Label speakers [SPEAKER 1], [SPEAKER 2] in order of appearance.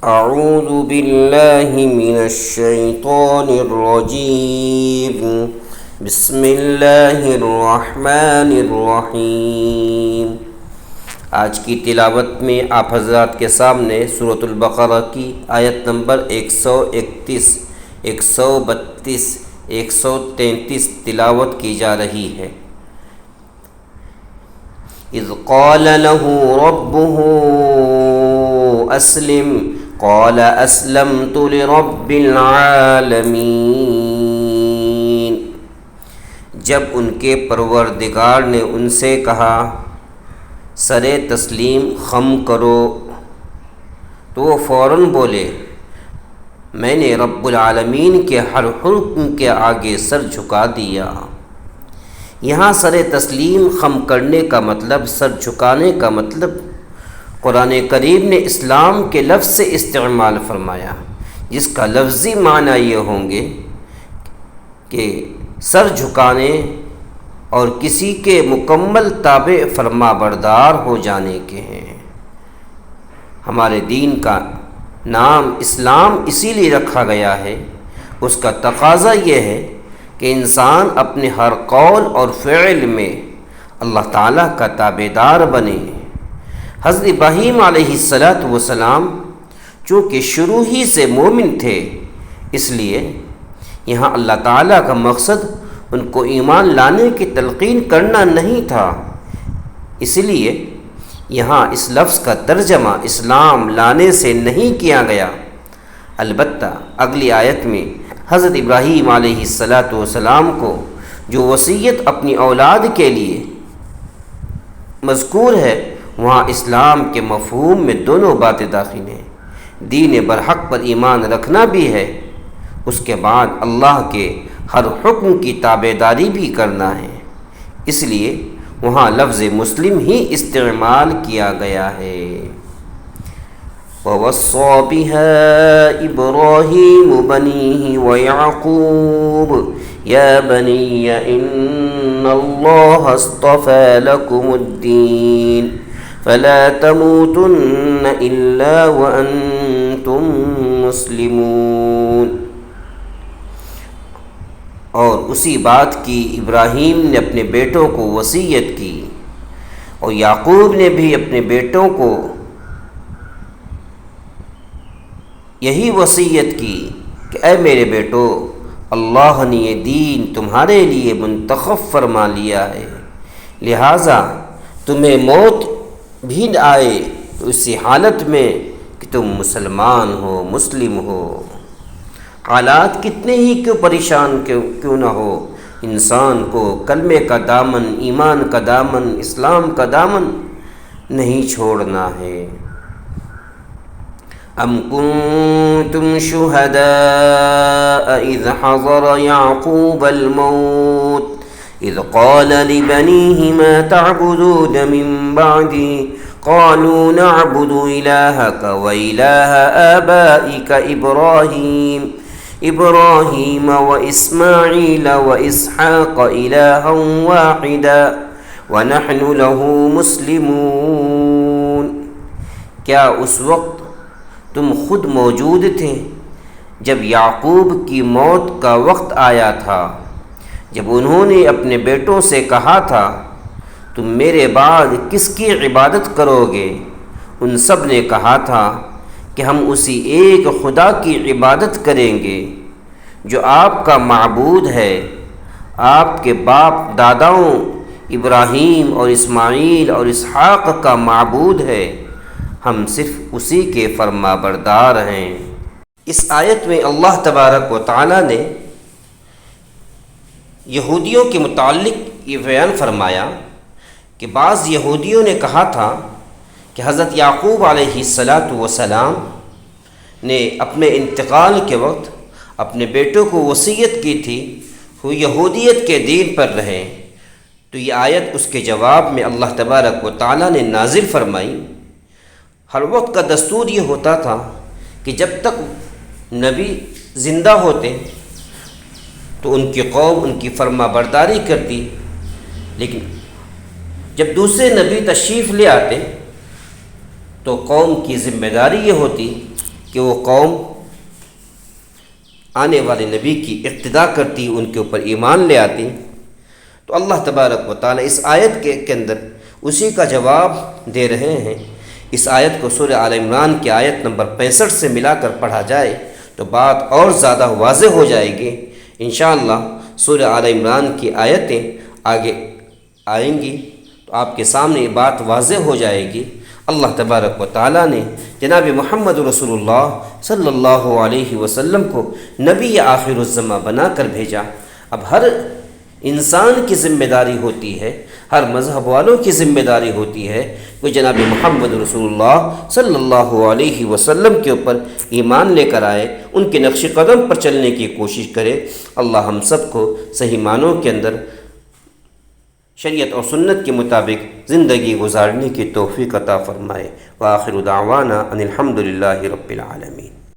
[SPEAKER 1] أعوذ بالله من الشيطان الرجيم بسم الله الرحمن الرحیم۔ آج کی تلاوت میں آپ حضرات کے سامنے سورۃ البقرہ کی آیت نمبر 131، 132، 133 تلاوت کی جا رہی ہے۔ اذ قال له ربه اسلم قال اسلمت لرب العالمین۔ جب ان کے پروردگار نے ان سے کہا سر تسلیم خم کرو، تو وہ فوراً بولے میں نے رب العالمین کے ہر حکم کے آگے سر جھکا دیا۔ یہاں سر تسلیم خم کرنے کا مطلب، سر جھکانے کا مطلب قرآن کریم نے اسلام کے لفظ سے استعمال فرمایا، جس کا لفظی معنی یہ ہوں گے کہ سر جھکانے اور کسی کے مکمل تابع فرما بردار ہو جانے کے ہیں۔ ہمارے دین کا نام اسلام اسی لیے رکھا گیا ہے، اس کا تقاضا یہ ہے کہ انسان اپنے ہر قول اور فعل میں اللہ تعالیٰ کا تابع دار بنے۔ حضرت ابراہیم علیہ السلام چونکہ شروع ہی سے مومن تھے، اس لیے یہاں اللہ تعالیٰ کا مقصد ان کو ایمان لانے کی تلقین کرنا نہیں تھا، اس لیے یہاں اس لفظ کا ترجمہ اسلام لانے سے نہیں کیا گیا۔ البتہ اگلی آیت میں حضرت ابراہیم علیہ السلام کو جو وصیت اپنی اولاد کے لیے مذکور ہے، وہاں اسلام کے مفہوم میں دونوں باتیں داخل ہیں۔ دین برحق پر ایمان رکھنا بھی ہے، اس کے بعد اللہ کے ہر حکم کی تابع داری بھی کرنا ہے، اس لیے وہاں لفظ مسلم ہی استعمال کیا گیا ہے۔ وَوَصَّى بِهَا إِبْرَاهِيمُ بَنِيهِ وَيَعْقُوبُ يَا بَنِيَّ إِنَّ اللَّهَ اصْطَفَى لَكُمُ الدِّينَ فَلَا تَمُوتُنَّ إِلَّا وَأَنْتُمْ مُسْلِمُونَ۔ اور اسی بات کی ابراہیم نے اپنے بیٹوں کو وصیت کی، اور یعقوب نے بھی اپنے بیٹوں کو یہی وصیت کی کہ اے میرے بیٹو، اللہ نے یہ دین تمہارے لیے منتخب فرما لیا ہے، لہٰذا تمہیں موت بھی نہ آئے تو اسی حالت میں کہ تم مسلمان ہو، مسلم ہو۔ حالات کتنے ہی کیوں پریشان کیوں نہ ہو، انسان کو کلمے کا دامن، ایمان کا دامن، اسلام کا دامن نہیں چھوڑنا ہے۔ ام کنتم شہداء اذ حضر یعقوب الموت اذ قال لبنیہ ما تعبدون من بعدی قالوا نعبد الہک والہ آبائک ابراہیم واسماعیل واسحاق الہا واحدا ونحن له مسلمون۔ کیا اس وقت تم خود موجود تھے جب یعقوب کی موت کا وقت آیا تھا، جب انہوں نے اپنے بیٹوں سے کہا تھا تم میرے بعد کس کی عبادت کرو گے؟ ان سب نے کہا تھا کہ ہم اسی ایک خدا کی عبادت کریں گے جو آپ کا معبود ہے، آپ کے باپ داداؤں ابراہیم اور اسماعیل اور اسحاق کا معبود ہے، ہم صرف اسی کے فرما بردار ہیں۔ اس آیت میں اللہ تبارک و تعالی نے یہودیوں کے متعلق یہ بیان فرمایا کہ بعض یہودیوں نے کہا تھا کہ حضرت یعقوب علیہ السلام نے اپنے انتقال کے وقت اپنے بیٹوں کو وصیت کی تھی وہ یہودیت کے دین پر رہیں، تو یہ آیت اس کے جواب میں اللہ تبارک و تعالی نے نازل فرمائی۔ ہر وقت کا دستور یہ ہوتا تھا کہ جب تک نبی زندہ ہوتے تو ان کی قوم ان کی فرما برداری کرتی، لیکن جب دوسرے نبی تشریف لے آتے تو قوم کی ذمہ داری یہ ہوتی کہ وہ قوم آنے والے نبی کی اقتدا کرتی، ان کے اوپر ایمان لے آتی، تو اللہ تبارک و تعالیٰ اس آیت کے اندر اسی کا جواب دے رہے ہیں۔ اس آیت کو سورہ آل عمران کی آیت نمبر 65 سے ملا کر پڑھا جائے تو بات اور زیادہ واضح ہو جائے گی۔ انشاءاللہ سورہ آل عمران کی آیتیں آگے آئیں گی تو آپ کے سامنے یہ بات واضح ہو جائے گی۔ اللہ تبارک و تعالیٰ نے جناب محمد رسول اللہ صلی اللہ علیہ وسلم کو نبی آخر الزماں بنا کر بھیجا۔ اب ہر انسان کی ذمہ داری ہوتی ہے، ہر مذہب والوں کی ذمہ داری ہوتی ہے کہ جناب محمد رسول اللہ صلی اللہ علیہ وسلم کے اوپر ایمان لے کر آئے، ان کے نقش قدم پر چلنے کی کوشش کرے۔ اللہ ہم سب کو صحیح معنوں کے اندر شریعت اور سنت کے مطابق زندگی گزارنے کی توفیق عطا فرمائے۔ وآخر دعوانا ان الحمد للہ رب العالمین۔